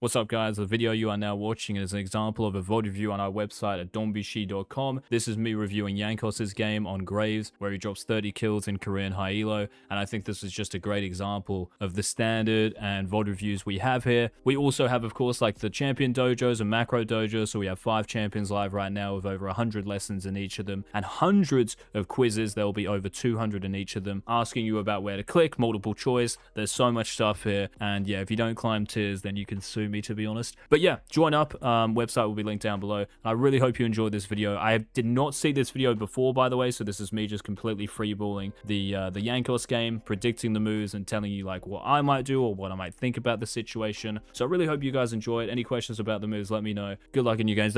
What's up, guys? The video you are now watching is an example of a VOD review on our website at donbeshi.com. This is me reviewing Jankos' game on Graves, where he drops 30 kills in Korean high elo, and I think this is just a great example of the standard and VOD reviews we have here. We also have, of course, like the champion dojos and macro dojos, so we have 5 champions live right now with over 100 lessons in each of them, and hundreds of quizzes. There will be over 200 in each of them, asking you about where to click, multiple choice. There's so much stuff here, and yeah, if you don't climb tiers, then you can sue me, to be honest. But yeah, join up. Website will be linked down below. I really hope you enjoyed this video. I did not see this video before, by the way, so this is me just completely freeballing the Jankos game, predicting the moves and telling you like what I might do or what I might think about the situation. So I really hope you guys enjoyed. Any questions about the moves, let me know. Good luck in your games.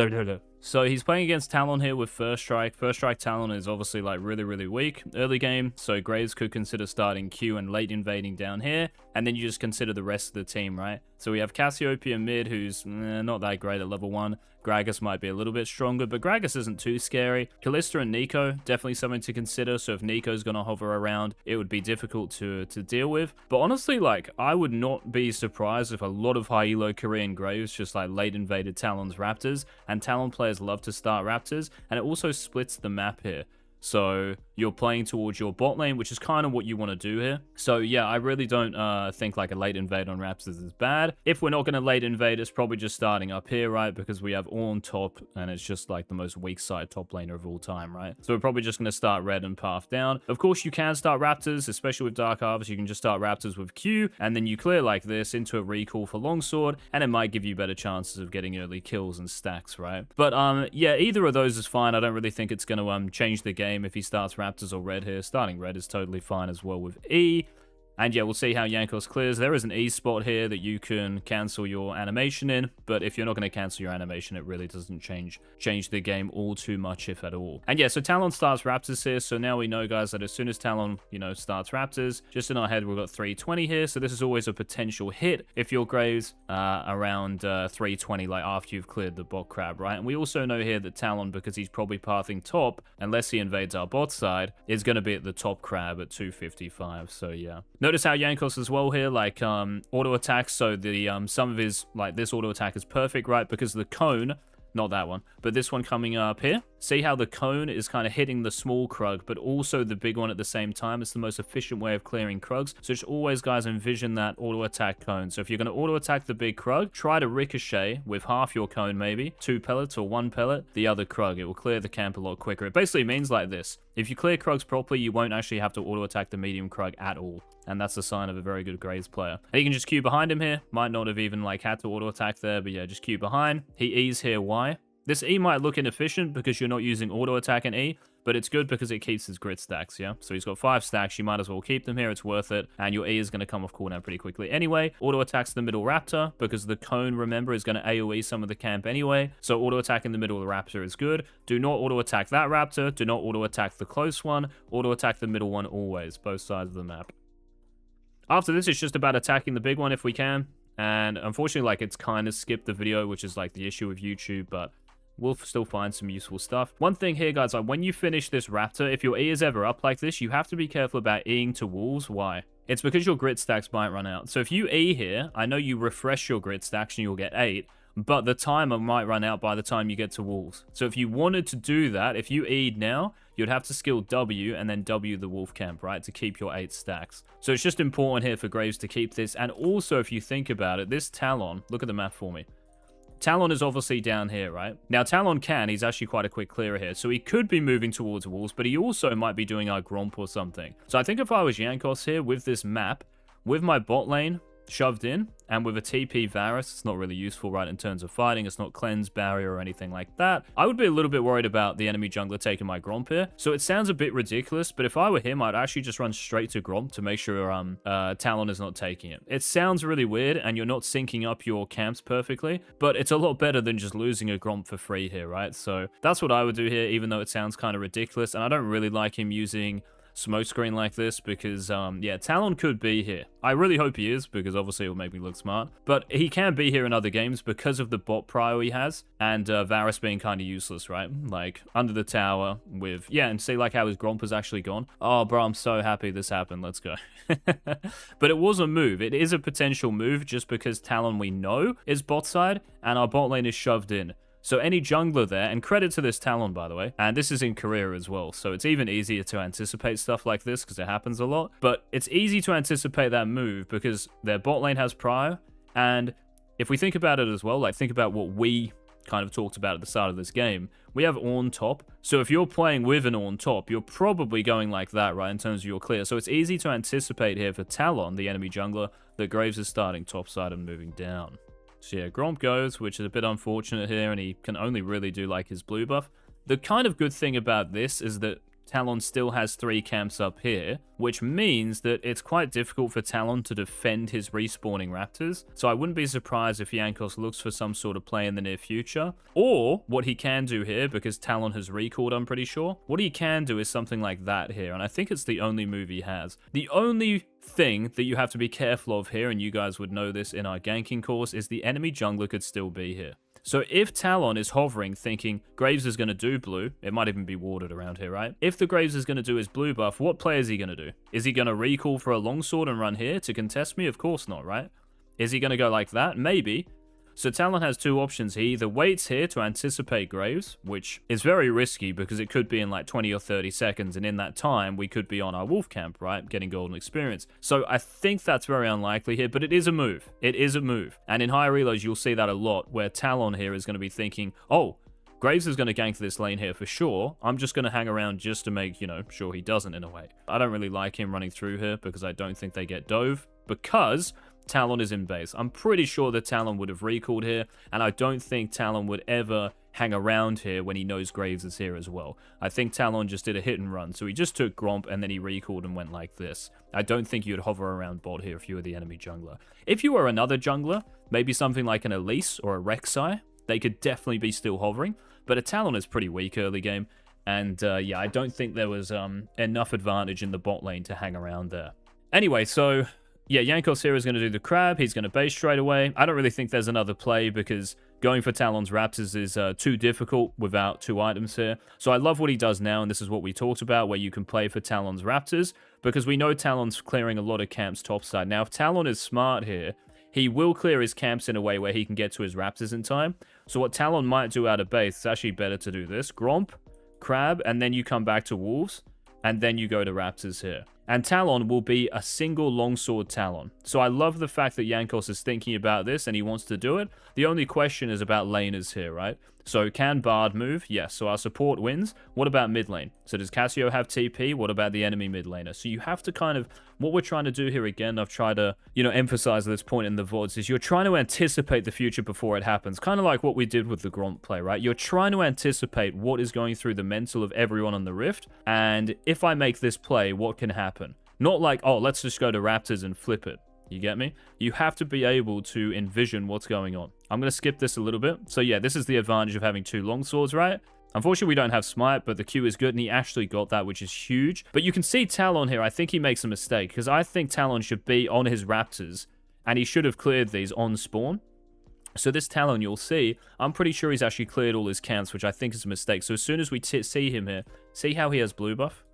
So he's playing against Talon here with First Strike. First Strike Talon is obviously like really weak early game, so Graves could consider starting Q and late invading down here, and then you just consider the rest of the team, right? So we have Cassiopeia mid, who's not that great at level 1. Gragas might be a little bit stronger, but Gragas isn't too scary. Kalista and Nico, definitely something to consider. So if Nico's going to hover around, it would be difficult to deal with. But honestly, like, I would not be surprised if a lot of high elo Korean Graves just like late invaded Talon's Raptors, and Talon players love to start Raptors, and it also splits the map here. So you're playing towards your bot lane, which is kind of what you want to do here. So yeah, I really don't think like a late invade on Raptors is bad. If we're not going to late invade, it's probably just starting up here, right? Because we have Ornn top, and it's just like the most weak side top laner of all time, right? So we're probably just going to start red and path down. Of course, you can start Raptors, especially with Dark Harvest. You can just start Raptors with Q, and then you clear like this into a recall for Longsword, and it might give you better chances of getting early kills and stacks, right? But yeah, either of those is fine. I don't really think it's going to change the game if he starts Raptors or red here. Starting red is totally fine as well with E. And yeah, we'll see how Jankos clears. There is an E spot here that you can cancel your animation in, but if you're not going to cancel your animation, it really doesn't change the game all too much, if at all. And yeah, so Talon starts Raptors here, so now we know, guys, that as soon as Talon, starts Raptors, just in our head, we've got 320 here, so this is always a potential hit if your Graves around 320, like after you've cleared the bot crab, right? And we also know here that Talon, because he's probably pathing top, unless he invades our bot side, is going to be at the top crab at 255, so yeah. Notice how Jankos as well here, like auto attacks, so the some of his, like this auto attack is perfect, right? Because the cone, not that one, but this one coming up here. See how the cone is kind of hitting the small Krug, but also the big one at the same time. It's the most efficient way of clearing Krugs. So just always, guys, envision that auto attack cone. So if you're going to auto attack the big Krug, try to ricochet with half your cone, maybe 2 pellets or 1 pellet, the other Krug. It will clear the camp a lot quicker. It basically means like this: if you clear Krugs properly, you won't actually have to auto attack the medium Krug at all. And that's a sign of a very good Graves player. And you can just queue behind him here. Might not have even like had to auto attack there, but yeah, just queue behind. He E's here. Why? This E might look inefficient because you're not using auto attack in E, but it's good because it keeps his grit stacks, yeah? So he's got 5 stacks, you might as well keep them here, it's worth it, and your E is going to come off cooldown pretty quickly. Anyway, auto attacks the middle Raptor, because the cone, remember, is going to AoE some of the camp anyway, so auto attack in the middle of the Raptor is good. Do not auto attack that Raptor, do not auto attack the close one, auto attack the middle one always, both sides of the map. After this, it's just about attacking the big one if we can, and unfortunately, like, it's kind of skipped the video, which is like the issue with YouTube, but we'll still find some useful stuff. One thing here, guys, like when you finish this Raptor, if your E is ever up like this, you have to be careful about Eing to wolves. Why? It's because your grit stacks might run out. So if you E here, I know you refresh your grit stacks and you'll get 8, but the timer might run out by the time you get to wolves. So if you wanted to do that, if you E'd now, you'd have to skill W and then W the wolf camp, right, to keep your 8 stacks. So it's just important here for Graves to keep this. And also, if you think about it, this Talon, look at the map for me. Talon is obviously down here, right? Now, Talon he's actually quite a quick clearer here, so he could be moving towards wolves, but he also might be doing our Gromp or something. So I think if I was Jankos here with this map, with my bot lane shoved in, and with a TP Varus, it's not really useful, right, in terms of fighting. It's not cleanse, barrier, or anything like that. I would be a little bit worried about the enemy jungler taking my Gromp here. So it sounds a bit ridiculous, but if I were him, I'd actually just run straight to Gromp to make sure Talon is not taking it. It sounds really weird, and you're not syncing up your camps perfectly, but it's a lot better than just losing a Gromp for free here, right? So that's what I would do here, even though it sounds kind of ridiculous, and I don't really like him using smoke screen like this because, yeah, Talon could be here. I really hope he is because obviously it will make me look smart. But he can be here in other games because of the bot prio he has and Varus being kind of useless, right? Like, under the tower with, yeah, and see like how his Gromp has actually gone. Oh, bro, I'm so happy this happened. Let's go. But it was a move. It is a potential move just because Talon we know is bot side and our bot lane is shoved in. So any jungler there, and credit to this Talon, by the way, and this is in career as well, so it's even easier to anticipate stuff like this because it happens a lot, but it's easy to anticipate that move because their bot lane has prio, and if we think about it as well, like think about what we kind of talked about at the start of this game, we have Ornn top, so if you're playing with an Ornn top, you're probably going like that, right, in terms of your clear, so it's easy to anticipate here for Talon, the enemy jungler, that Graves is starting top side and moving down. So yeah, Gromp goes, which is a bit unfortunate here, and he can only really do like his blue buff. The kind of good thing about this is that Talon still has 3 camps up here, which means that it's quite difficult for Talon to defend his respawning raptors. So I wouldn't be surprised if Jankos looks for some sort of play in the near future. Or what he can do here, because Talon has recalled, I'm pretty sure, what he can do is something like that here, and I think it's the only move he has. The only thing that you have to be careful of here, and you guys would know this in our ganking course, is the enemy jungler could still be here. So if Talon is hovering thinking Graves is going to do blue, it might even be warded around here, right? If the Graves is going to do his blue buff, what play is he going to do? Is he going to recall for a longsword and run here to contest me? Of course not, right? Is he going to go like that? Maybe. So Talon has 2 options. He either waits here to anticipate Graves, which is very risky because it could be in like 20 or 30 seconds, and in that time, we could be on our wolf camp, right? Getting golden experience. So I think that's very unlikely here, but it is a move. It is a move. And in higher reloads, you'll see that a lot, where Talon here is going to be thinking, oh, Graves is going to gank this lane here for sure. I'm just going to hang around just to make, you know, sure he doesn't in a way. I don't really like him running through here because I don't think they get dove, because Talon is in base. I'm pretty sure that Talon would have recalled here, and I don't think Talon would ever hang around here when he knows Graves is here as well. I think Talon just did a hit and run, so he just took Gromp and then he recalled and went like this. I don't think you'd hover around bot here if you were the enemy jungler. If you were another jungler, maybe something like an Elise or a Rek'Sai, they could definitely be still hovering, but a Talon is pretty weak early game, and yeah, I don't think there was enough advantage in the bot lane to hang around there. Anyway, so yeah, Jankos here is going to do the crab. He's going to base straight away. I don't really think there's another play because going for Talon's Raptors is too difficult without 2 items here. So I love what he does now, and this is what we talked about, where you can play for Talon's Raptors, because we know Talon's clearing a lot of camps topside. Now, if Talon is smart here, he will clear his camps in a way where he can get to his Raptors in time. So what Talon might do out of base, it's actually better to do this. Gromp, crab, and then you come back to Wolves, and then you go to Raptors here. And Talon will be a single longsword Talon. So I love the fact that Jankos is thinking about this and he wants to do it. The only question is about laners here, right? So can Bard move? Yes. So our support wins. What about mid lane? So does Cassio have TP? What about the enemy mid laner? So you have to kind of, what we're trying to do here again, I've tried to, you know, emphasize this point in the VODs, is you're trying to anticipate the future before it happens. Kind of like what we did with the Gromp play, right? You're trying to anticipate what is going through the mental of everyone on the Rift. And if I make this play, what can happen? Not like, oh, let's just go to Raptors and flip it. You get me? You have to be able to envision what's going on. I'm going to skip this a little bit. So yeah, this is the advantage of having 2 longswords, right? Unfortunately, we don't have Smite, but the Q is good, and he actually got that, which is huge. But you can see Talon here. I think he makes a mistake, because I think Talon should be on his Raptors, and he should have cleared these on spawn. So this Talon, you'll see, I'm pretty sure he's actually cleared all his camps, which I think is a mistake. So as soon as we see him here, see how he has blue buff?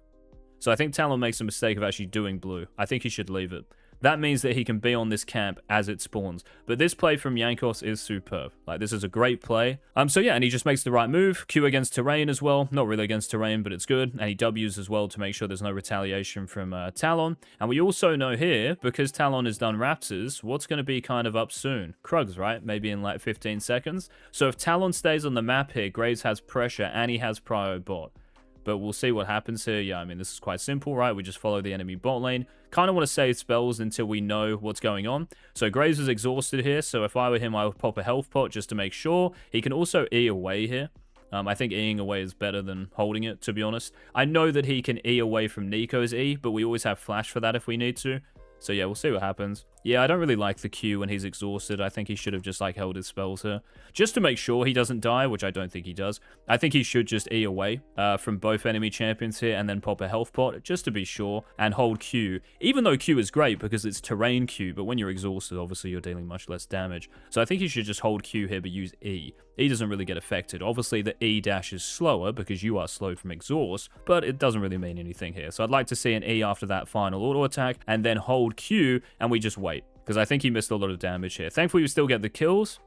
So I think Talon makes a mistake of actually doing blue. I think he should leave it. That means that he can be on this camp as it spawns. But this play from Jankos is superb. Like, this is a great play. So yeah, and he just makes the right move. Q against terrain as well. Not really against terrain, but it's good. And he Ws as well to make sure there's no retaliation from Talon. And we also know here, because Talon has done Raptors, what's going to be kind of up soon? Krugs, right? Maybe in like 15 seconds. So if Talon stays on the map here, Graves has pressure and he has prio bot. But we'll see what happens here. Yeah, I mean, this is quite simple, right? We just follow the enemy bot lane. Kind of want to save spells until we know what's going on. So Graves is exhausted here. So if I were him, I would pop a health pot just to make sure. He can also E away here. I think Eing away is better than holding it, to be honest. I know that he can E away from Nico's E, but we always have flash for that if we need to. So yeah, we'll see what happens. Yeah, I don't really like the Q when he's exhausted. I think he should have just, like, held his spells here. Just to make sure he doesn't die, which I don't think he does. I think he should just E away from both enemy champions here and then pop a health pot, just to be sure, and hold Q. Even though Q is great because it's terrain Q, but when you're exhausted, obviously you're dealing much less damage. So I think he should just hold Q here, but use E. E doesn't really get affected. Obviously, the E dash is slower because you are slowed from exhaust, but it doesn't really mean anything here. So I'd like to see an E after that final auto attack, and then hold Q, and we just wait. Because I think he missed a lot of damage here. Thankfully, we still get the kills.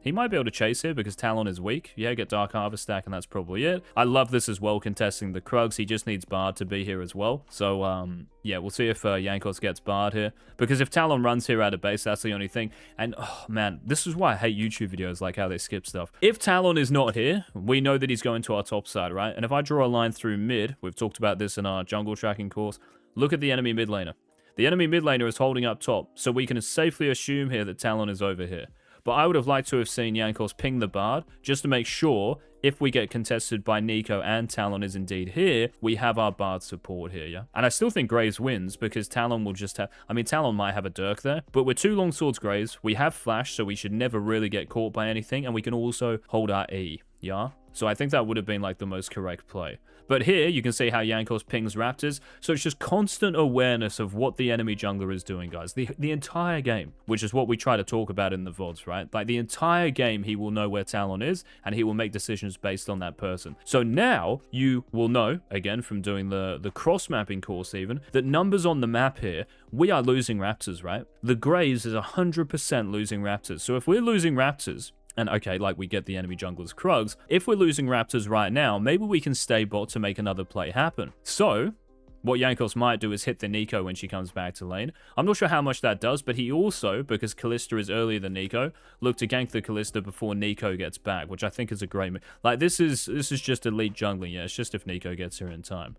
He might be able to chase here because Talon is weak. Yeah, get Dark Harvest stack, and that's probably it. I love this as well, contesting the Krugs. He just needs Bard to be here as well. So, yeah, we'll see if Jankos gets Bard here. Because if Talon runs here out of base, that's the only thing. And, oh, man, this is why I hate YouTube videos, like how they skip stuff. If Talon is not here, we know that he's going to our top side, right? And if I draw a line through mid, we've talked about this in our jungle tracking course, look at the enemy mid laner. The enemy mid laner is holding up top, so we can safely assume here that Talon is over here. But I would have liked to have seen Jankos ping the Bard, just to make sure, if we get contested by Nico and Talon is indeed here, we have our Bard support here, yeah? And I still think Graves wins, because Talon will just have... I mean, Talon might have a Dirk there, but we're 2 longswords Graves, we have Flash, so we should never really get caught by anything, and we can also hold our E, yeah? So I think that would have been, like, the most correct play. But here, you can see how Jankos pings Raptors, so it's just constant awareness of what the enemy jungler is doing, guys. The entire game, which is what we try to talk about in the VODs, right? Like, the entire game, he will know where Talon is, and he will make decisions based on that person. So now, you will know, again, from doing the cross-mapping course even, that numbers on the map here, we are losing Raptors, right? The Graves is 100% losing Raptors. So if we're losing Raptors... And okay, like we get the enemy jungler's Krugs. If we're losing Raptors right now, maybe we can stay bot to make another play happen. So, what Jankos might do is hit the Nico when she comes back to lane. I'm not sure how much that does, but he also, because Kalista is earlier than Nico, look to gank the Kalista before Nico gets back, which I think is a great move. Like, this is just elite jungling, yeah. It's just if Nico gets here in time.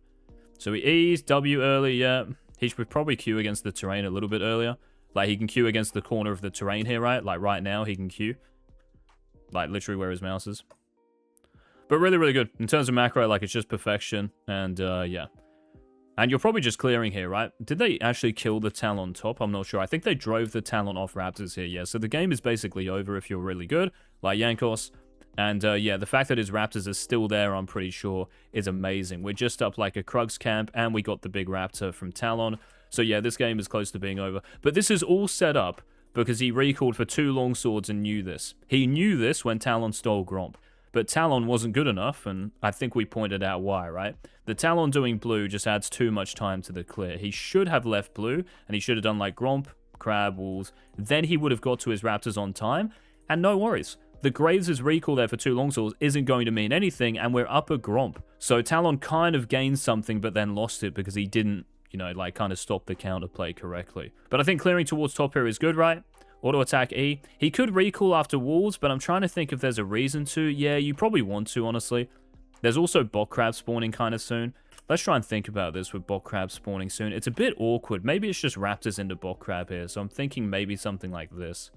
So he E's, W early, yeah. He should probably Q against the terrain a little bit earlier. Like, he can Q against the corner of the terrain here, right? Like, right now, he can Q. Like, literally where his mouse is. But really, really good. In terms of macro, like, it's just perfection. And, yeah. And you're probably just clearing here, right? Did they actually kill the Talon top? I'm not sure. I think they drove the Talon off Raptors here, yeah. So the game is basically over if you're really good, like Jankos. And, yeah, the fact that his Raptors are still there, I'm pretty sure, is amazing. We're just up like a Krugs camp, and we got the big Raptor from Talon. So, yeah, this game is close to being over. But this is all set up because he recalled for 2 longswords and knew this. He knew this when Talon stole Gromp. But Talon wasn't good enough, and I think we pointed out why, right? The Talon doing blue just adds too much time to the clear. He should have left blue, and he should have done like Gromp, Crab, Wolves. Then he would have got to his Raptors on time, and no worries. The Graves' recall there for 2 longswords isn't going to mean anything, and we're up a Gromp. So Talon kind of gained something, but then lost it because he didn't, you know, like kind of stop the counterplay correctly. But I think clearing towards top here is good, right? Auto attack E. He could recall after Wolves, but I'm trying to think if there's a reason to. Yeah, you probably want to, honestly. There's also bot crab spawning kind of soon. Let's try and think about this with bot crab spawning soon. It's a bit awkward. Maybe it's just Raptors into bot crab here, so I'm thinking maybe something like this.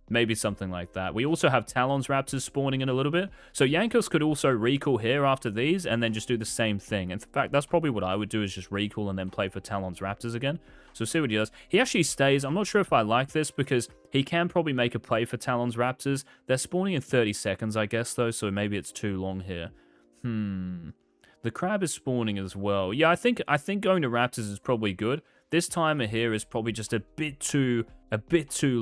Maybe something like that. We also have Talon's Raptors spawning in a little bit. So Jankos could also recall here after these and then just do the same thing. In fact, that's probably what I would do, is just recall and then play for Talon's Raptors again. So see what he does. He actually stays. I'm not sure if I like this because he can probably make a play for Talon's Raptors. They're spawning in 30 seconds, I guess, though, so maybe it's too long here. The crab is spawning as well. Yeah, I think going to Raptors is probably good. This timer here is probably just a bit too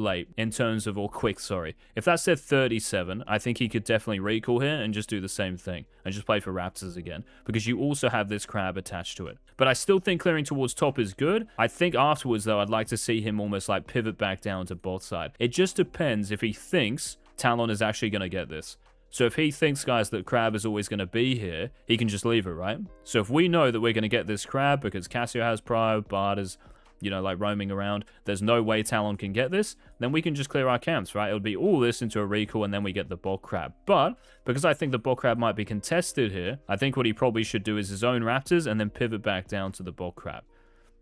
late in terms of, or quick, sorry. If that said 37, I think he could definitely recall here and just do the same thing and just play for Raptors again, because you also have this crab attached to it. But I still think clearing towards top is good. I think afterwards, though, I'd like to see him almost like pivot back down to bot side. It just depends if he thinks Talon is actually going to get this. So if he thinks, guys, that crab is always going to be here, he can just leave it, right? So if we know that we're going to get this crab because Cassio has prio, Bard is, you know, like roaming around, there's no way Talon can get this, then we can just clear our camps, right? It would be all this into a recall and then we get the bot crab. But because I think the bot crab might be contested here, I think what he probably should do is his own Raptors and then pivot back down to the bot crab.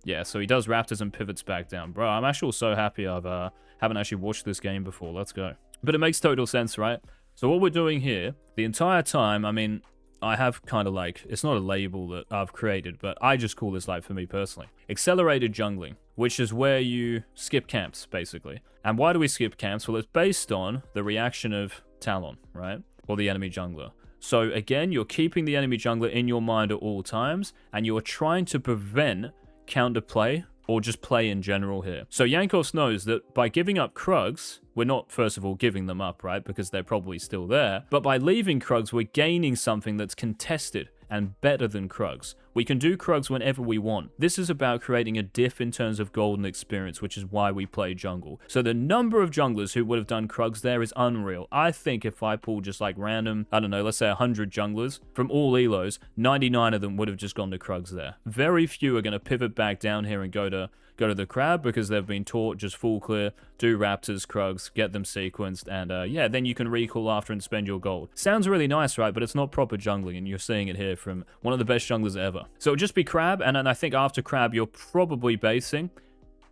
Yeah, so he does Raptors and pivots back down. Bro, I'm actually so happy I haven't actually watched this game before. Let's go. But it makes total sense, right? So what we're doing here, the entire time, I mean, I have kind of like, it's not a label that I've created, but I just call this, like, for me personally, accelerated jungling. which is where you skip camps, basically. And why do we skip camps? Well, it's based on the reaction of Talon, right? Or the enemy jungler. So again, you're keeping the enemy jungler in your mind at all times, and you're trying to prevent counterplay or just play in general here. So Jankos knows that by giving up Krugs, we're not, first of all, giving them up, right? Because they're probably still there. But by leaving Krugs, we're gaining something that's contested and better than Krugs. We can do Krugs whenever we want. This is about creating a diff in terms of golden experience, which is why we play jungle. So the number of junglers who would have done Krugs there is unreal. I think if I pull just like random, I don't know, let's say 100 junglers from all elos, 99 of them would have just gone to Krugs there. Very few are going to pivot back down here and go to the crab because they've been taught just full clear, do raptors, Krugs, get them sequenced, and yeah, then you can recall after and spend your gold. Sounds really nice, right? But it's not proper jungling, and you're seeing it here from one of the best junglers ever. So it'll just be crab, and then I think after crab, you're probably basing,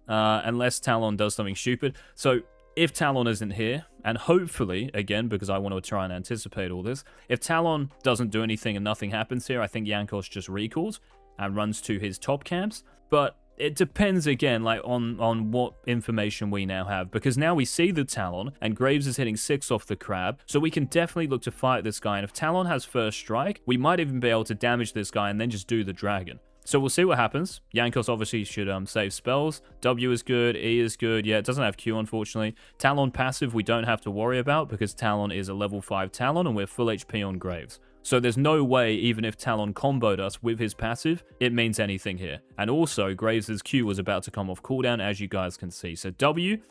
unless Talon does something stupid. So if Talon isn't here, and hopefully, again, because I want to try and anticipate all this, if Talon doesn't do anything and nothing happens here, I think Jankos just recalls and runs to his top camps. But it depends again, like on what information we now have, because now we see the Talon and Graves is hitting 6 off the crab, so we can definitely look to fight this guy. And if Talon has first strike, we might even be able to damage this guy and then just do the dragon. So we'll see what happens. Jankos obviously should save spells. W is good, E is good. Yeah, it doesn't have Q, unfortunately. Talon passive we don't have to worry about because Talon is a level 5 Talon and we're full HP on Graves. So there's no way, even if Talon comboed us with his passive, it means anything here. And also, Graves' Q was about to come off cooldown, as you guys can see. So W,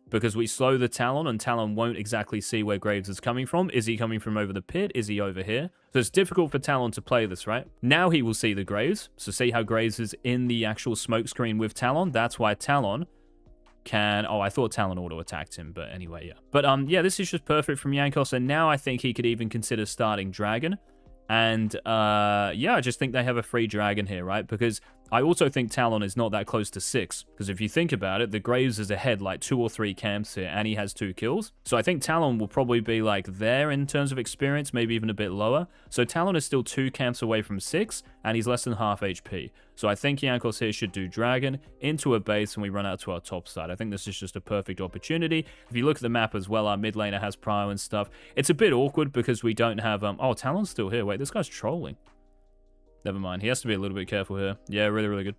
because we slow the Talon, and Talon won't exactly see where Graves is coming from. Is he coming from over the pit? Is he over here? So it's difficult for Talon to play this, right? Now he will see the Graves. So see how Graves is in the actual smoke screen with Talon? That's why Talon can... Oh, I thought Talon auto-attacked him, but anyway, yeah. But yeah, this is just perfect from Jankos, and now I think he could even consider starting Dragon. And yeah, I just think they have a free dragon here, right? Because I also think Talon is not that close to 6. Because if you think about it, the Graves is ahead like 2 or 3 camps here, and he has 2 kills. So I think Talon will probably be like there in terms of experience, maybe even a bit lower. So Talon is still 2 camps away from 6, and he's less than half HP. So I think Jankos here should do dragon into a base, and we run out to our top side. I think this is just a perfect opportunity. If you look at the map as well, our mid laner has prio and stuff. It's a bit awkward because we don't have... Oh, Talon's still here. Wait, this guy's trolling. Never mind. He has to be a little bit careful here. Yeah, really, really good.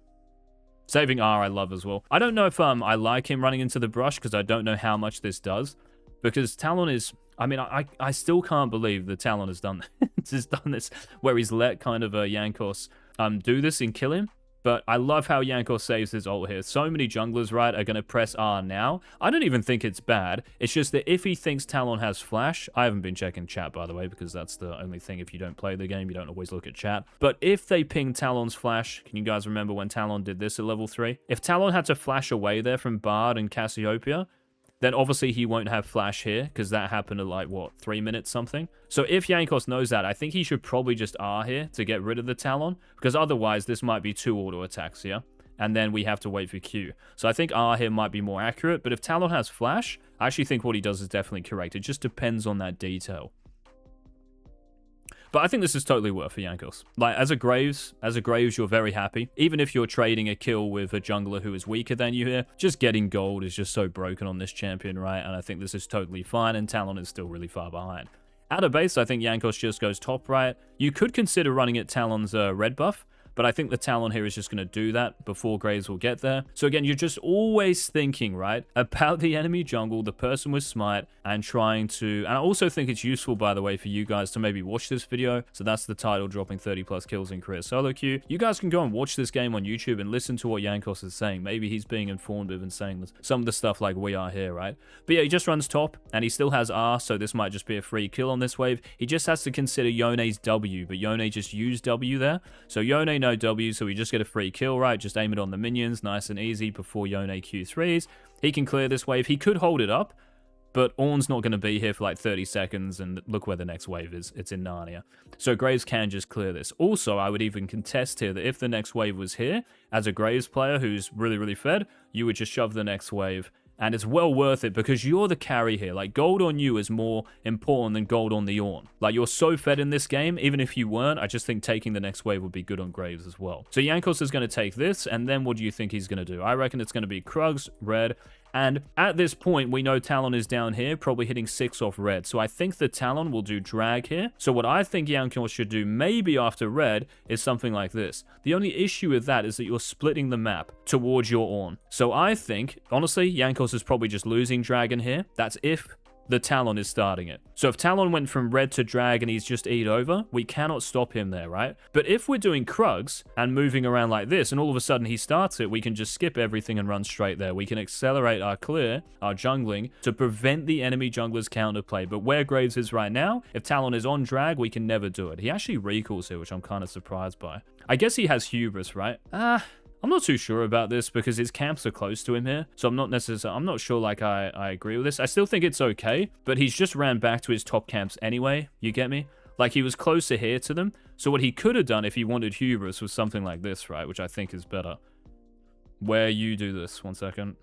Saving R I love as well. I don't know if I like him running into the brush because I don't know how much this does. Because Talon is... I mean, I still can't believe that Talon has done this where he's let kind of Jankos do this and kill him. But I love how Jankos saves his ult here. So many junglers, right, are going to press R now. I don't even think it's bad. It's just that if he thinks Talon has flash... I haven't been checking chat, by the way, because that's the only thing. If you don't play the game, you don't always look at chat. But if they ping Talon's flash... Can you guys remember when Talon did this at level 3? If Talon had to flash away there from Bard and Cassiopeia... then obviously he won't have flash here, because that happened at like, what, 3 minutes something? So if Jankos knows that, I think he should probably just R here to get rid of the Talon, because otherwise this might be 2 auto attacks, yeah? And then we have to wait for Q. So I think R here might be more accurate, but if Talon has flash, I actually think what he does is definitely correct. It just depends on that detail. But I think this is totally worth for Jankos. Like, as a Graves, you're very happy. Even if you're trading a kill with a jungler who is weaker than you here, just getting gold is just so broken on this champion, right? And I think this is totally fine, and Talon is still really far behind. Out of base, I think Jankos just goes top right. You could consider running at Talon's red buff, but I think the Talon here is just going to do that before Graves will get there. So again, you're just always thinking, right, about the enemy jungle, the person with smite, and trying to... And I also think it's useful, by the way, for you guys to maybe watch this video. So that's the title, dropping 30 plus kills in career solo queue. You guys can go and watch this game on YouTube and listen to what Jankos is saying. Maybe he's being informative and saying some of the stuff like we are here, right? But yeah, he just runs top, and he still has R, so this might just be a free kill on this wave. He just has to consider Yone's W, but Yone just used W there. So Yone no W, so we just get a free kill, right? Just aim it on the minions, nice and easy before Yone Q3s. He can clear this wave. He could hold it up, but Ornn's not going to be here for like 30 seconds, and look where the next wave is. It's in Narnia. So Graves can just clear this. Also, I would even contest here that if the next wave was here, as a Graves player who's really, really fed, you would just shove the next wave And it's well worth it because you're the carry here. Like, gold on you is more important than gold on the Ornn. Like, you're so fed in this game. Even if you weren't, I just think taking the next wave would be good on Graves as well. So Jankos is going to take this, and then what do you think he's going to do? I reckon it's going to be Krugs, red, and at this point, we know Talon is down here, probably hitting 6 off red. So I think the Talon will do drag here. So what I think Jankos should do, maybe after red, is something like this. The only issue with that is that you're splitting the map towards your Ornn. So I think, honestly, Jankos is probably just losing dragon here. That's if the Talon is starting it. So if Talon went from red to drag and he's just eat over, we cannot stop him there, right? But if we're doing Krugs and moving around like this, and all of a sudden he starts it, we can just skip everything and run straight there. We can accelerate our clear, our jungling, to prevent the enemy jungler's counterplay. But where Graves is right now, if Talon is on drag, we can never do it. He actually recalls here, which I'm kind of surprised by. I guess he has hubris, right? I'm not too sure about this because his camps are close to him here. So I'm not sure like I agree with this. I still think it's okay, but he's just ran back to his top camps anyway. You get me? Like, he was closer here to them. So what he could have done if he wanted hubris was something like this, right? Which I think is better. Where you do this, 1 second.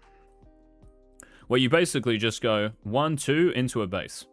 Where you basically just go 1, 2 into a base.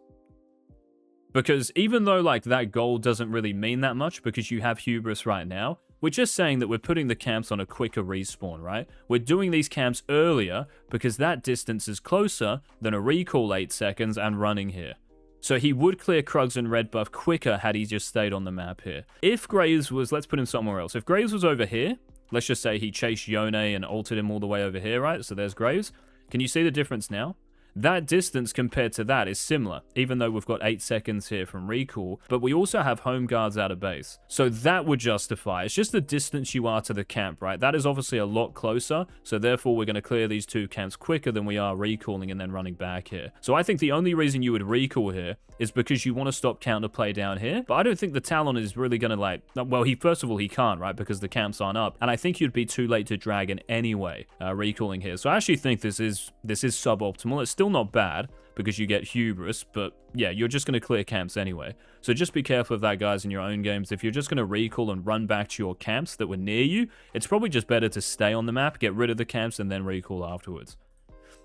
Because even though like that gold doesn't really mean that much because you have hubris right now, we're just saying that we're putting the camps on a quicker respawn, right? We're doing these camps earlier because that distance is closer than a recall 8 seconds and running here. So he would clear Krugs and red buff quicker had he just stayed on the map here. If Graves was, let's put him somewhere else. If Graves was over here, let's just say he chased Yone and altered him all the way over here, right? So there's Graves. Can you see the difference now? That distance compared to that is similar, even though we've got 8 seconds here from recall, but we also have home guards out of base. So that would justify. It's just the distance you are to the camp, right? That is obviously a lot closer, so therefore we're going to clear these 2 camps quicker than we are recalling and then running back here. So I think the only reason you would recall here is because you want to stop counterplay down here, but I don't think the Talon is really going to like, well, first of all, he can't, right? Because the camps aren't up, and I think you'd be too late to dragon anyway, recalling here. So I actually think this is suboptimal. It's still not bad because you get hubris, but yeah, you're just going to clear camps anyway. So just be careful of that, guys, in your own games. If you're just going to recall and run back to your camps that were near you, it's probably just better to stay on the map, get rid of the camps, and then recall afterwards.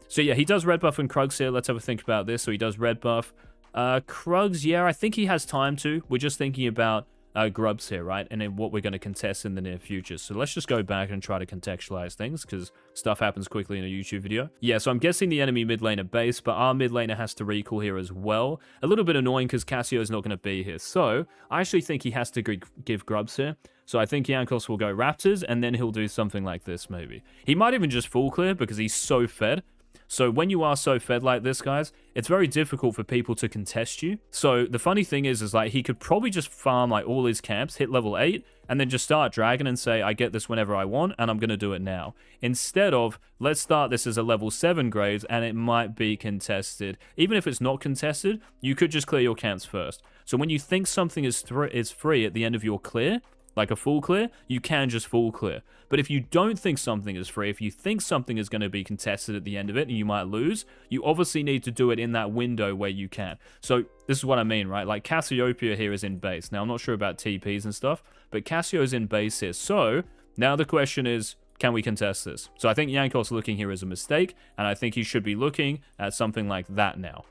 So yeah, he does red buff and Krugs here. Let's have a think about this. So he does red buff. Krugs, yeah, I think he has time to. We're just thinking about grubs here, right? And then what we're going to contest in the near future. So let's just go back and try to contextualize things because stuff happens quickly in a YouTube video. Yeah, so I'm guessing the enemy mid laner base, but our mid laner has to recall here as well. A little bit annoying because Cassio is not going to be here. So I actually think he has to give grubs here. So I think Jankos will go Raptors, and then he'll do something like this maybe. He might even just full clear because he's so fed. So when you are so fed like this, guys, it's very difficult for people to contest you. So the funny thing is like he could probably just farm like all his camps, hit level 8, and then just start dragon and say, I get this whenever I want, and I'm going to do it now. Instead of, let's start this as a level 7 Graves, and it might be contested. Even if it's not contested, you could just clear your camps first. So when you think something is free at the end of your clear, like a full clear, you can just full clear. But if you don't think something is free, if you think something is going to be contested at the end of it and you might lose, you obviously need to do it in that window where you can. So this is what I mean, right? Like Cassiopeia here is in base. Now I'm not sure about TPs and stuff, but Cassio's in base here. So now the question is, can we contest this? So I think Jankos looking here is a mistake, and I think he should be looking at something like that now.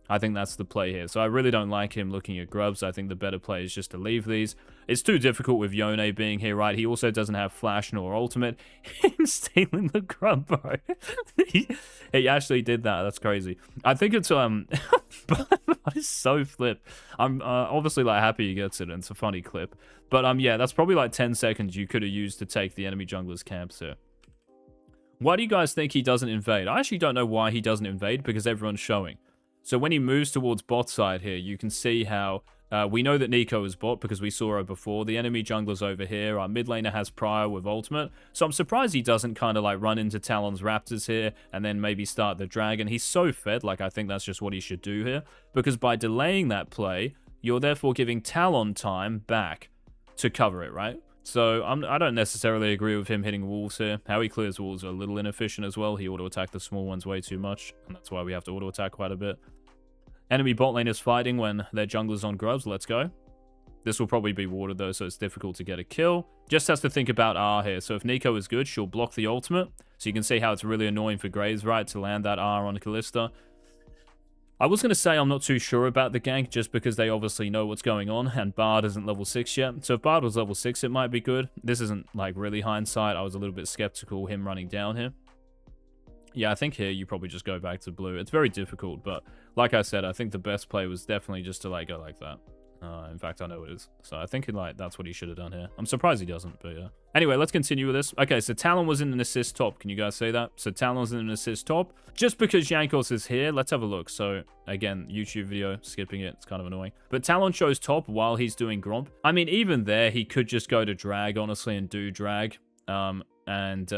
I think that's the play here. So I really don't like him looking at grubs. I think the better play is just to leave these. It's too difficult with Yone being here, right? He also doesn't have flash nor ultimate. Him stealing the grub, bro. He actually did that. That's crazy. I think it's but it's so flip. I'm obviously like happy he gets it, and it's a funny clip. But yeah, that's probably like 10 seconds you could have used to take the enemy jungler's camps here. Why do you guys think he doesn't invade? I actually don't know why he doesn't invade, because everyone's showing. So when he moves towards bot side here, you can see how we know that Nico is bot because we saw her before. The enemy jungler's over here. Our mid laner has Prior with ultimate. So I'm surprised he doesn't kind of like run into Talon's Raptors here and then maybe start the dragon. He's so fed. Like, I think that's just what he should do here. Because by delaying that play, you're therefore giving Talon time back to cover it, right? So I don't necessarily agree with him hitting walls here. How he clears walls are a little inefficient as well. He auto-attack the small ones way too much, and that's why we have to auto-attack quite a bit. Enemy bot lane is fighting when their jungler's on grubs. Let's go. This will probably be watered though, so it's difficult to get a kill. Just has to think about R here. So if Nico is good, she'll block the ultimate. So you can see how it's really annoying for Graves, right, to land that R on Kalista. I was going to say I'm not too sure about the gank just because they obviously know what's going on and Bard isn't level 6 yet. So if Bard was level 6, it might be good. This isn't like really hindsight. I was a little bit skeptical him running down here. Yeah, I think here you probably just go back to blue. It's very difficult, but like I said, I think the best play was definitely just to like go like that. In fact, I know it is. So I think like that's what he should have done here. I'm surprised he doesn't, but yeah. Anyway, let's continue with this. Okay, so Talon was in an assist top. Can you guys say that? So Talon was in an assist top. Just because Jankos is here, let's have a look. So again, YouTube video, skipping it. It's kind of annoying. But Talon shows top while he's doing Gromp. I mean, even there, he could just go to drag, honestly, and do drag.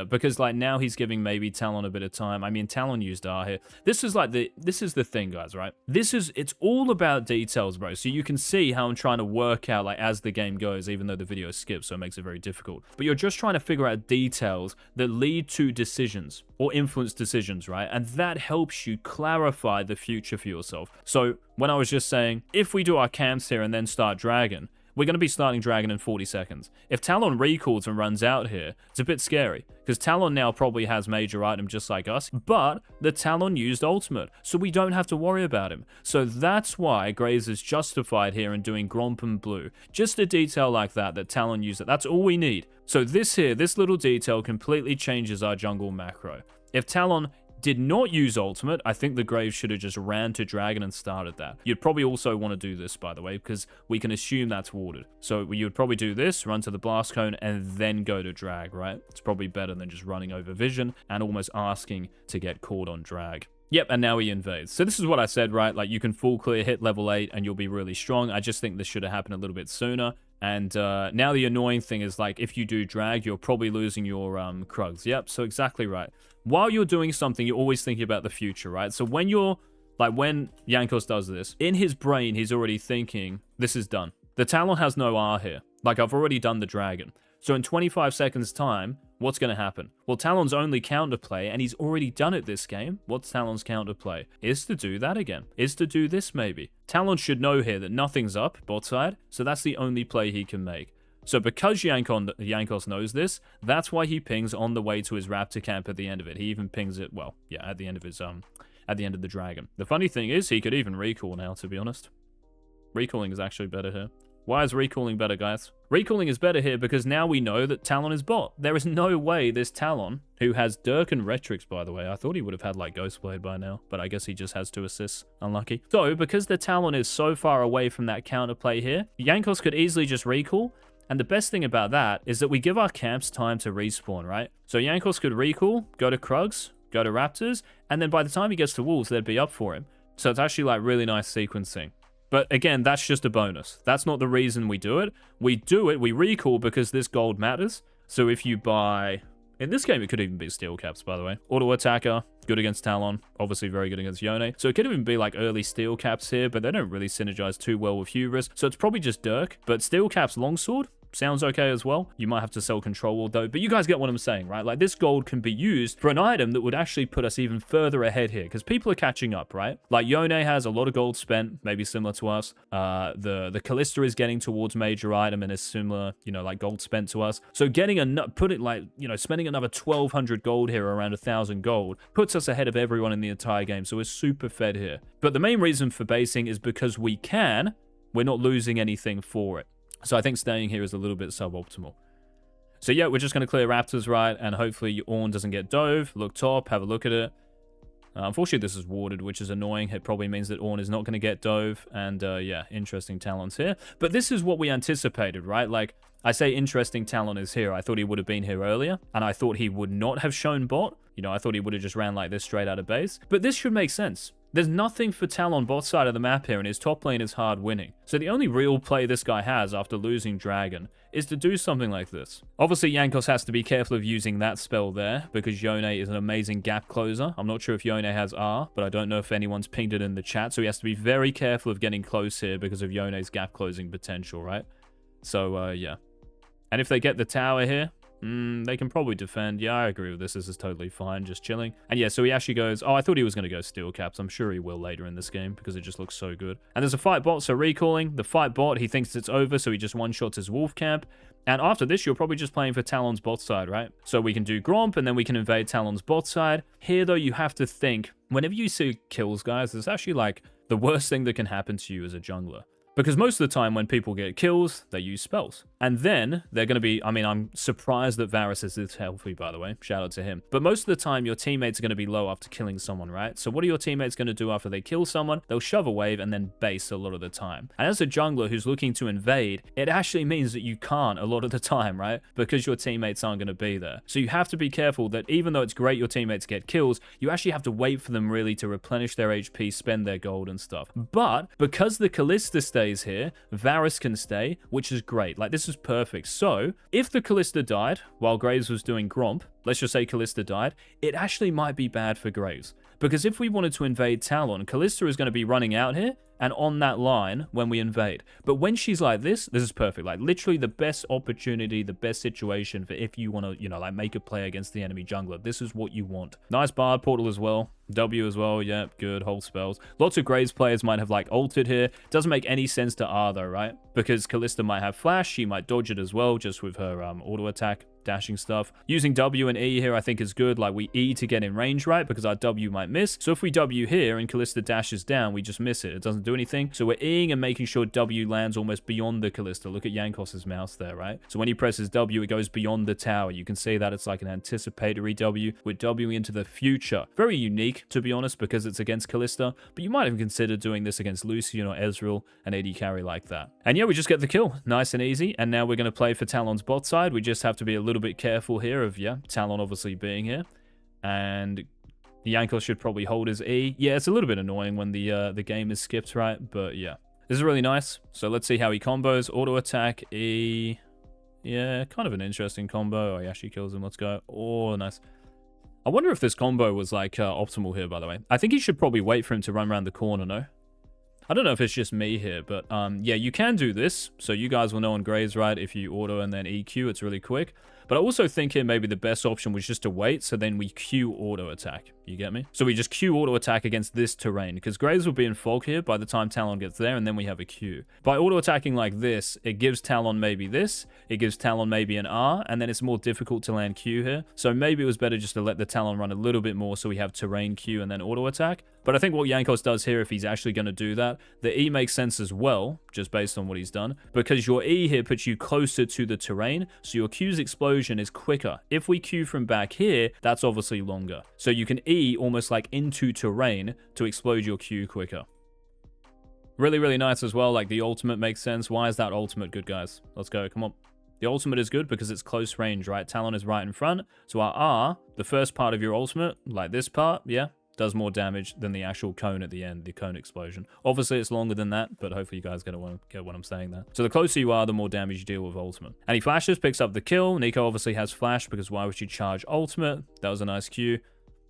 Because like now he's giving maybe Talon a bit of time. I mean, Talon used R here. This is the thing, guys, right? It's all about details, bro. So you can see how I'm trying to work out like as the game goes, even though the video skips, so it makes it very difficult. But you're just trying to figure out details that lead to decisions or influence decisions, right? And that helps you clarify the future for yourself. So when I was just saying, if we do our camps here and then start dragon, we're going to be starting Dragon in 40 seconds. If Talon recalls and runs out here, it's a bit scary, because Talon now probably has major item just like us, but the Talon used ultimate, so we don't have to worry about him. So that's why Graves is justified here in doing Gromp and Blue. Just a detail like that Talon used it. That's all we need. So this little detail completely changes our jungle macro. If Talon did not use ultimate, I think the Graves should have just ran to dragon and started that. You'd probably also want to do this, by the way, because we can assume that's warded. So you would probably do this, run to the blast cone, and then go to drag, right? It's probably better than just running over vision and almost asking to get caught on drag. Yep, and now he invades. So this is what I said, right? Like, you can full clear, hit level 8, and you'll be really strong. I just think this should have happened a little bit sooner. And now the annoying thing is, like, if you do drag, you're probably losing your Krugs. Yep, so exactly right. While you're doing something, you're always thinking about the future, right? So when you're, like, when Jankos does this, in his brain, he's already thinking, this is done. The Talon has no R here. Like, I've already done the dragon. So in 25 seconds time, what's going to happen? Well, Talon's only counterplay, and he's already done it this game. What's Talon's counterplay? Is to do that again. Is to do this maybe. Talon should know here that nothing's up bot side, so that's the only play he can make. So because Jankos knows this, that's why he pings on the way to his Raptor camp at the end of it. He even pings it, well, yeah, at the end of his, at the end of the dragon. The funny thing is, he could even recall now, to be honest. Recalling is actually better here. Why is recalling better, guys? Recalling is better here because now we know that Talon is bot. There is no way this Talon, who has Dirk and Retrix, by the way, I thought he would have had, like, Ghostblade by now, but I guess he just has 2 assists. Unlucky. So, because the Talon is so far away from that counterplay here, Jankos could easily just recall, and the best thing about that is that we give our camps time to respawn, right? So Jankos could recall, go to Krugs, go to Raptors, and then by the time he gets to Wolves, they'd be up for him. So it's actually, like, really nice sequencing. But again, that's just a bonus. That's not the reason we do it. We do it, we recall because this gold matters. So if you buy... In this game, it could even be steel caps, by the way. Auto attacker, good against Talon. Obviously very good against Yone. So it could even be like early steel caps here, but they don't really synergize too well with hubris. So it's probably just Dirk. But steel caps longsword sounds okay as well. You might have to sell control ward though, but you guys get what I'm saying, right? Like, this gold can be used for an item that would actually put us even further ahead here, because people are catching up, right? Like, Yone has a lot of gold spent, maybe similar to us. The Kalista is getting towards major item and is similar, you know, like gold spent to us. So getting spending another 1,200 gold here, around 1,000 gold, puts us ahead of everyone in the entire game. So we're super fed here. But the main reason for basing is because we're not losing anything for it. So I think staying here is a little bit suboptimal. So yeah, we're just going to clear Raptors, right? And hopefully Ornn doesn't get dove. Look top, have a look at it. Unfortunately, this is warded, which is annoying. It probably means that Ornn is not going to get dove. And yeah, interesting talents here. But this is what we anticipated, right? Like, I say interesting talent is here. I thought he would have been here earlier. And I thought he would not have shown bot. You know, I thought he would have just ran like this straight out of base. But this should make sense. There's nothing for Talon bot side of the map here, and his top lane is hard winning. So the only real play this guy has after losing Dragon is to do something like this. Obviously, Jankos has to be careful of using that spell there, because Yone is an amazing gap closer. I'm not sure if Yone has R, but I don't know if anyone's pinged it in the chat, so he has to be very careful of getting close here because of Yone's gap closing potential, right? So, yeah. And if they get the tower here, They can probably defend. Yeah, I agree with this. This is totally fine, just chilling. And yeah, so he actually goes, oh, I thought he was going to go steel caps. I'm sure he will later in this game because it just looks so good. And there's a fight bot, so recalling. The fight bot, he thinks it's over, so he just one-shots his wolf camp. And after this, you're probably just playing for Talon's bot side, right? So we can do Gromp, and then we can invade Talon's bot side. Here, though, you have to think, whenever you see kills, guys, it's actually like the worst thing that can happen to you as a jungler. Because most of the time when people get kills, they use spells. And then they're going to be, I mean, I'm surprised that Varus is this healthy, by the way. Shout out to him. But most of the time, your teammates are going to be low after killing someone, right? So what are your teammates going to do after they kill someone? They'll shove a wave and then base a lot of the time. And as a jungler who's looking to invade, it actually means that you can't a lot of the time, right? Because your teammates aren't going to be there. So you have to be careful that even though it's great your teammates get kills, you actually have to wait for them really to replenish their HP, spend their gold and stuff. But because the Kalista stays here, Varus can stay, which is great. Like, this is perfect. So, if the Kalista died while Graves was doing Gromp, let's just say Kalista died, it actually might be bad for Graves. Because if we wanted to invade Talon, Kalista is going to be running out here and on that line when we invade. But when she's like this is perfect. Like, literally the best opportunity, the best situation for if you want to, you know, like, make a play against the enemy jungler. This is what you want. Nice Bard portal as well. W as well, yeah, good, hold spells. Lots of Graves players might have, like, ulted here. Doesn't make any sense to R, though, right? Because Kalista might have flash, she might dodge it as well, just with her auto attack, dashing stuff. Using W and E here, I think is good. Like, we E to get in range, right? Because our W might miss. So if we W here and Kalista dashes down, we just miss it. It doesn't do anything. So we're Eing and making sure W lands almost beyond the Kalista. Look at Jankos' mouse there, right? So when he presses W, it goes beyond the tower. You can see that it's like an anticipatory W. We're W into the future. Very unique, to be honest, because it's against Kalista. But you might even consider doing this against Lucian or Ezreal, an AD carry like that. And yeah, we just get the kill. Nice and easy. And now we're going to play for Talon's bot side. We just have to be a little bit careful here of, yeah, Talon obviously being here. And Jankos should probably hold his E. Yeah, it's a little bit annoying when the game is skipped, right? But yeah, this is really nice. So let's see how he combos. Auto attack, E. Yeah, kind of an interesting combo. Oh, he actually kills him. Let's go. Oh, nice. I wonder if this combo was like optimal here, by the way. I think he should probably wait for him to run around the corner, no? I don't know if it's just me here, but yeah, you can do this. So you guys will know on Graves, right? If you auto and then EQ, it's really quick. But I also think here maybe the best option was just to wait, so then we Q auto attack. You get me? So we just Q auto attack against this terrain, because Graves will be in fog here by the time Talon gets there, and then we have a Q. By auto attacking like this, it gives Talon maybe this, it gives Talon maybe an R, and then it's more difficult to land Q here. So maybe it was better just to let the Talon run a little bit more so we have terrain Q and then auto attack. But I think what Jankos does here, if he's actually going to do that, the E makes sense as well, just based on what he's done, because your E here puts you closer to the terrain, so your Q's explosion is quicker. If we Q from back here, that's obviously longer. So you can E almost like into terrain to explode your Q quicker. Really, really nice as well. Like, the ultimate makes sense. Why is that ultimate good, guys? Let's go. Come on. The ultimate is good because it's close range, right? Talon is right in front. So our R, the first part of your ultimate, like this part, yeah, does more damage than the actual cone at the end, the cone explosion. Obviously, it's longer than that, but hopefully you guys get what I'm saying there. So the closer you are, the more damage you deal with ultimate. And he flashes, picks up the kill. Nico obviously has flash because why would you charge ultimate? That was a nice Q.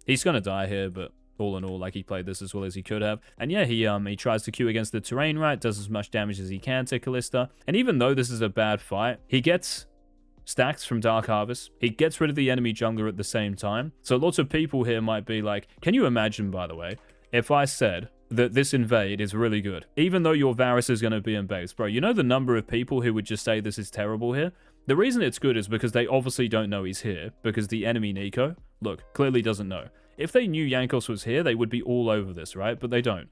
He's going to die here, but all in all, like, he played this as well as he could have. And yeah, he tries to Q against the terrain, right? Does as much damage as he can to Kalista. And even though this is a bad fight, he gets stacks from Dark Harvest. He gets rid of the enemy jungler at the same time. So lots of people here might be like, can you imagine, by the way, if I said that this invade is really good, even though your Varus is going to be in base? Bro, you know the number of people who would just say this is terrible here? The reason it's good is because they obviously don't know he's here, because the enemy Nico, look, clearly doesn't know. If they knew Jankos was here, they would be all over this, right? But they don't.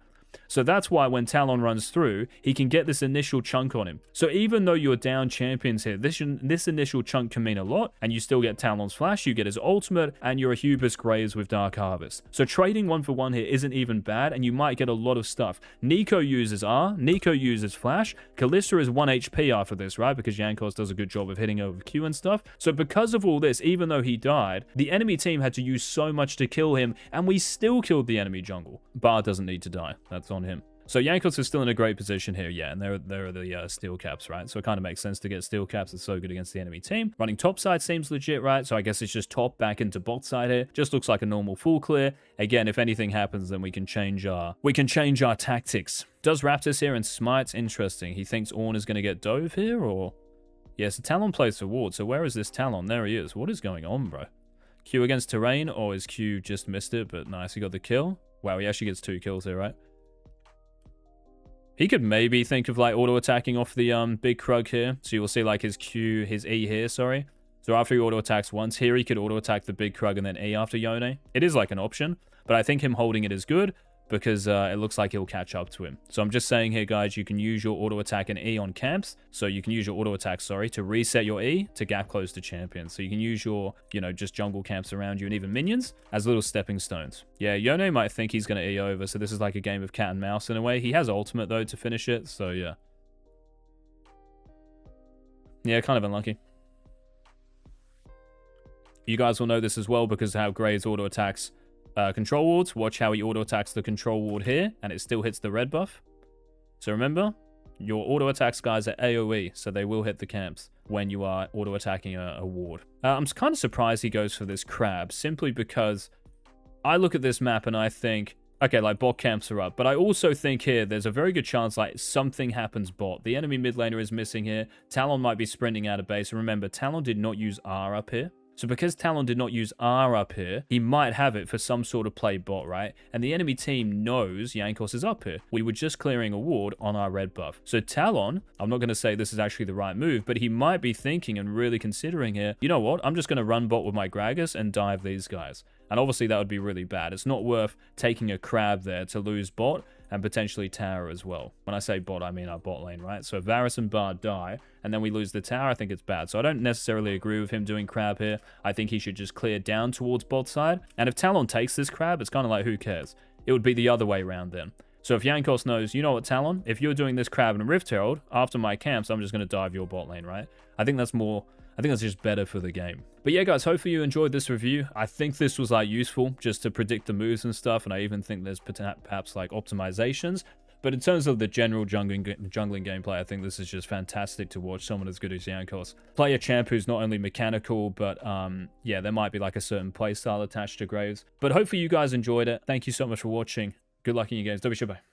So that's why when Talon runs through, he can get this initial chunk on him. So even though you're down champions here, this initial chunk can mean a lot, and you still get Talon's flash, you get his ultimate, and you're a Hubris Graves with Dark Harvest. So trading 1-for-1 here isn't even bad, and you might get a lot of stuff. Nico uses R, Nico uses flash, Kalista is 1 HP after this, right? Because Jankos does a good job of hitting over Q and stuff. So because of all this, even though he died, the enemy team had to use so much to kill him, and we still killed the enemy jungle. Bard doesn't need to die. That's on him. So Jankos is still in a great position here, yeah, and there are the steel caps, right? So it kind of makes sense to get steel caps. It's so good against the enemy team. Running top side seems legit, right? So I guess it's just top back into bot side here. Just looks like a normal full clear. Again, if anything happens, then we can change our tactics. Does Raptors here and smites? Interesting. He thinks Ornn is going to get dove here, or... Yeah, so Talon plays the ward. So where is this Talon? There he is. What is going on, bro? Q against terrain, or his Q just missed it, but nice, he got the kill. Wow, he actually gets 2 kills here, right? He could maybe think of like auto-attacking off the big Krug here. So you will see like his Q, his E here, sorry. So after he auto-attacks once here, he could auto-attack the big Krug and then E after Yone. It is like an option, but I think him holding it is good because it looks like he'll catch up to him. So I'm just saying here, guys, you can use your auto-attack and E on camps. So you can use your auto-attack, sorry, to reset your E to gap close to champions. So you can use your, you know, just jungle camps around you and even minions as little stepping stones. Yeah, Yone might think he's going to E over, so this is like a game of cat and mouse in a way. He has ultimate, though, to finish it, so yeah. Yeah, kind of unlucky. You guys will know this as well because of how Graves auto-attacks control wards. Watch how he auto-attacks the control ward here, and it still hits the red buff. So remember, your auto-attacks guys are AoE, so they will hit the camps when you are auto-attacking a ward. I'm kind of surprised he goes for this crab, simply because I look at this map and I think, okay, like bot camps are up, but I also think here there's a very good chance like something happens bot. The enemy mid laner is missing here. Talon might be sprinting out of base. And remember, Talon did not use R up here. So because Talon did not use R up here, he might have it for some sort of play bot, right? And the enemy team knows Jankos is up here. We were just clearing a ward on our red buff. So Talon, I'm not going to say this is actually the right move, but he might be thinking and really considering here, you know what? I'm just going to run bot with my Gragas and dive these guys. And obviously that would be really bad. It's not worth taking a crab there to lose bot and potentially tower as well. When I say bot, I mean our bot lane, right? So if Varus and Bard die, and then we lose the tower, I think it's bad. So I don't necessarily agree with him doing crab here. I think he should just clear down towards bot side. And if Talon takes this crab, it's kind of like, who cares? It would be the other way around then. So if Jankos knows, you know what, Talon? If you're doing this crab and Rift Herald, after my camps, I'm just going to dive your bot lane, right? I think that's just better for the game. But yeah, guys, hopefully you enjoyed this review. I think this was like useful just to predict the moves and stuff, and I even think there's perhaps like optimizations. But in terms of the general jungling gameplay, I think this is just fantastic to watch someone as good as Jankos play a champ who's not only mechanical, but yeah, there might be like a certain playstyle attached to Graves. But hopefully you guys enjoyed it. Thank you so much for watching. Good luck in your games. Donbeshi, bye.